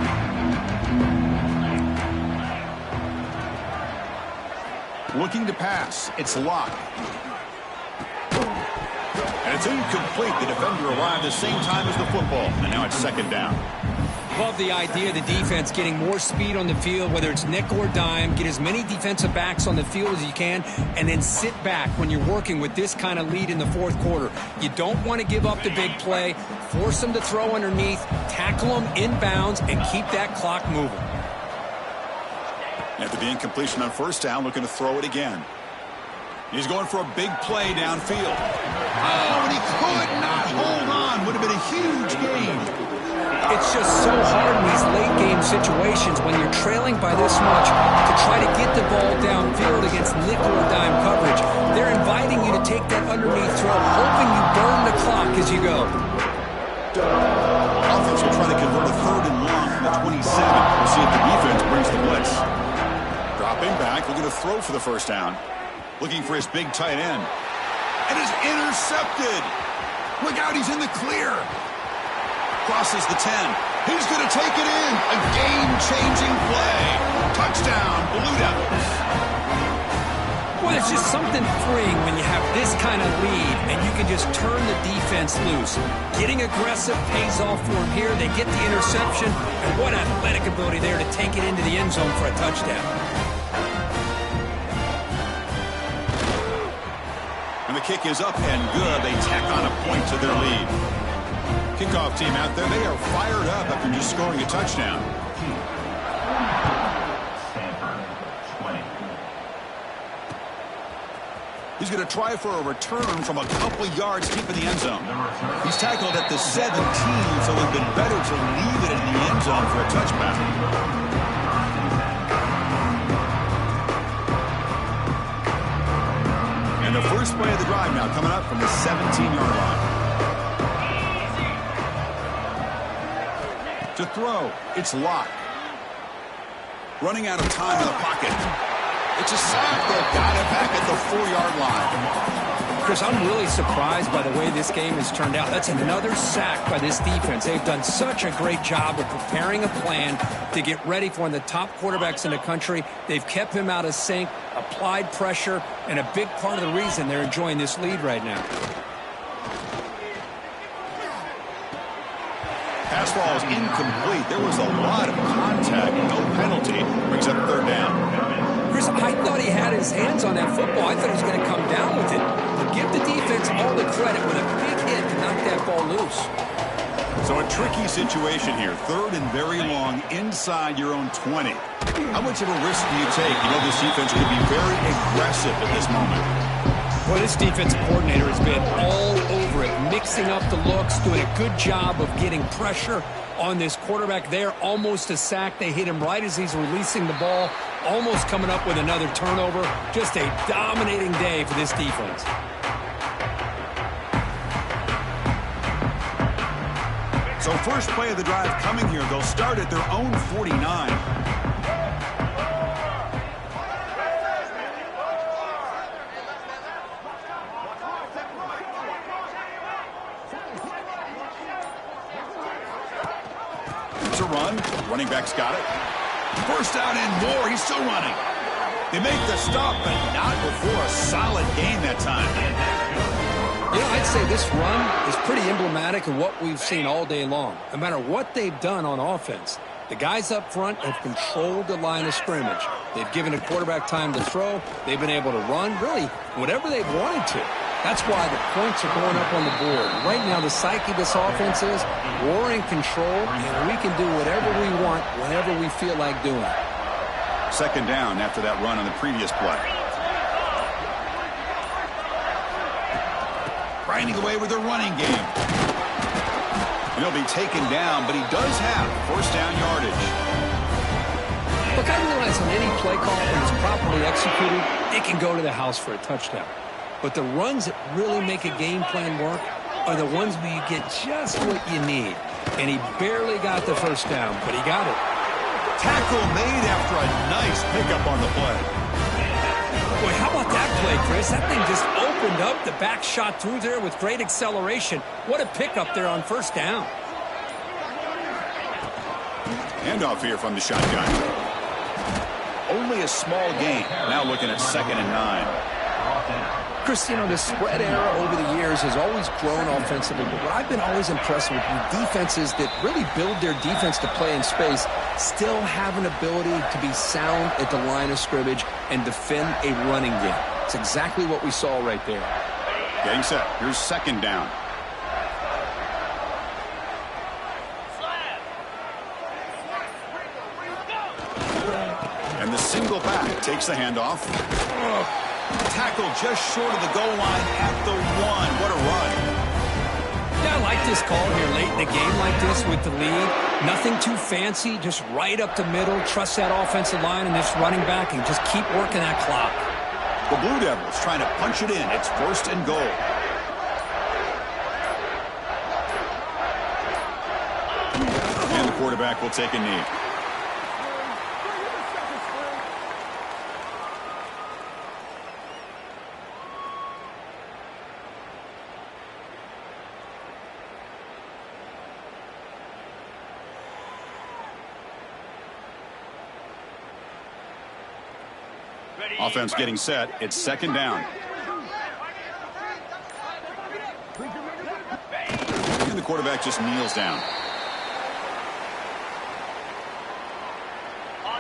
Looking to pass. It's locked. And it's incomplete. The defender arrived the same time as the football. And now it's 2nd down. Love the idea of the defense getting more speed on the field, whether it's nickel or dime. Get as many defensive backs on the field as you can, and then sit back when you're working with this kind of lead in the 4th quarter. You don't want to give up the big play. Force them to throw underneath, tackle them inbounds, and keep that clock moving. After the incompletion on 1st down, looking to throw it again. He's going for a big play downfield. Oh, and he could not hold on. Would have been a huge gain. It's just so hard in these late-game situations when you're trailing by this much to try to get the ball downfield against nickel or dime coverage. They're inviting you to take that underneath throw, hoping you burn the clock as you go. Offense will try to convert a 3rd and long from the 27. We'll see if the defense brings the blitz. Dropping back, looking to throw for the 1st down. Looking for his big tight end. And is intercepted. Look out, he's in the clear. Crosses the 10. He's going to take it in. A game-changing play. Touchdown, Blue Devils. Well, it's just something freeing when you have this kind of lead and you can just turn the defense loose. Getting aggressive pays off for them here. They get the interception, and what athletic ability there to take it into the end zone for a touchdown. And the kick is up and good. They tack on a point to their lead. Kickoff team out there, they are fired up after just scoring a touchdown. Stanford 20. He's going to try for a return from a couple yards deep in the end zone. He's tackled at the 17, so it would have been better to leave it in the end zone for a touchback. And the first play of the drive now coming up from the 17-yard line. To throw, it's locked. Running out of time in the pocket. It's a sack. They've got it back at the 4-yard line. Chris, I'm really surprised by the way this game has turned out. That's another sack by this defense. They've done such a great job of preparing a plan to get ready for one of the top quarterbacks in the country. They've kept him out of sync, applied pressure, and a big part of the reason they're enjoying this lead right now. Pass ball is incomplete. There was a lot of contact. No penalty. Brings up 3rd down. Chris, I thought he had his hands on that football. I thought he was going to come down with it. But give the defense all the credit with a big hit to knock that ball loose. So a tricky situation here. 3rd and very long inside your own 20. How much of a risk do you take? You know this defense could be very aggressive at this moment. Well, this defensive coordinator has been all over it, mixing up the looks, doing a good job of getting pressure on this quarterback there. Almost a sack. They hit him right as he's releasing the ball, almost coming up with another turnover. Just a dominating day for this defense. So first play of the drive coming here. They'll start at their own 49. It's a run. Running back's got it. First down and more. He's still running. They make the stop, but not before a solid gain that time. You know, I'd say this run is pretty emblematic of what we've seen all day long. No matter what they've done on offense, the guys up front have controlled the line of scrimmage. They've given the quarterback time to throw. They've been able to run, really, whatever they've wanted to. That's why the points are going up on the board. Right now, the psyche of this offense is we're in control, and we can do whatever we want whenever we feel like doing it. Second down after that run on the previous play. Grinding away with their running game. And he'll be taken down, but he does have first down yardage. Look, I realize on any play call, when it's properly executed, it can go to the house for a touchdown. But the runs that really make a game plan work are the ones where you get just what you need. And he barely got the first down, but he got it. Tackle made after a nice pickup on the play. Boy, how about that play, Chris? That thing just opened up. The back shot through there with great acceleration. What a pickup there on first down. Handoff here from the shotgun. Only a small gain. Now looking at 2nd and 9. Chris, you know, the spread era over the years has always grown offensively, but what I've been always impressed with defenses that really build their defense to play in space still have an ability to be sound at the line of scrimmage and defend a running game. It's exactly what we saw right there. Getting set. Here's 2nd down. And the single back takes the handoff. Tackle just short of the goal line at the 1. What a run. Yeah, I like this call here late in the game like this with the lead. Nothing too fancy, just right up the middle. Trust that offensive line and this running back and just keep working that clock. The Blue Devils trying to punch it in. It's 1st and goal. And the quarterback will take a knee. Offense getting set. It's 2nd down. And the quarterback just kneels down.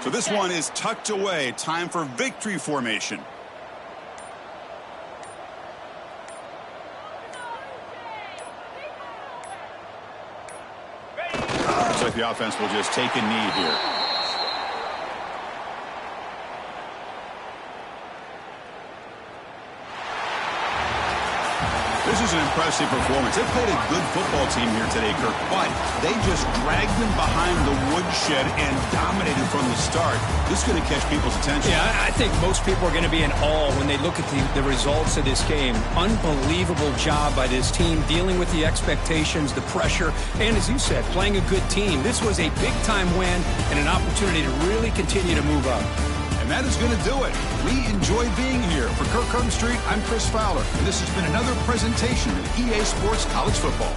So this one is tucked away. Time for victory formation. Looks like the offense will just take a knee here. This is an impressive performance. They played a good football team here today, Kirk, but they just dragged them behind the woodshed and dominated from the start. This is going to catch people's attention. Yeah, I think most people are going to be in awe when they look at the results of this game. Unbelievable job by this team dealing with the expectations, the pressure, and as you said, playing a good team. This was a big-time win and an opportunity to really continue to move up. And that is going to do it. We enjoyed being here. For Kirk Street, I'm Chris Fowler, and this has been another presentation of EA Sports College Football.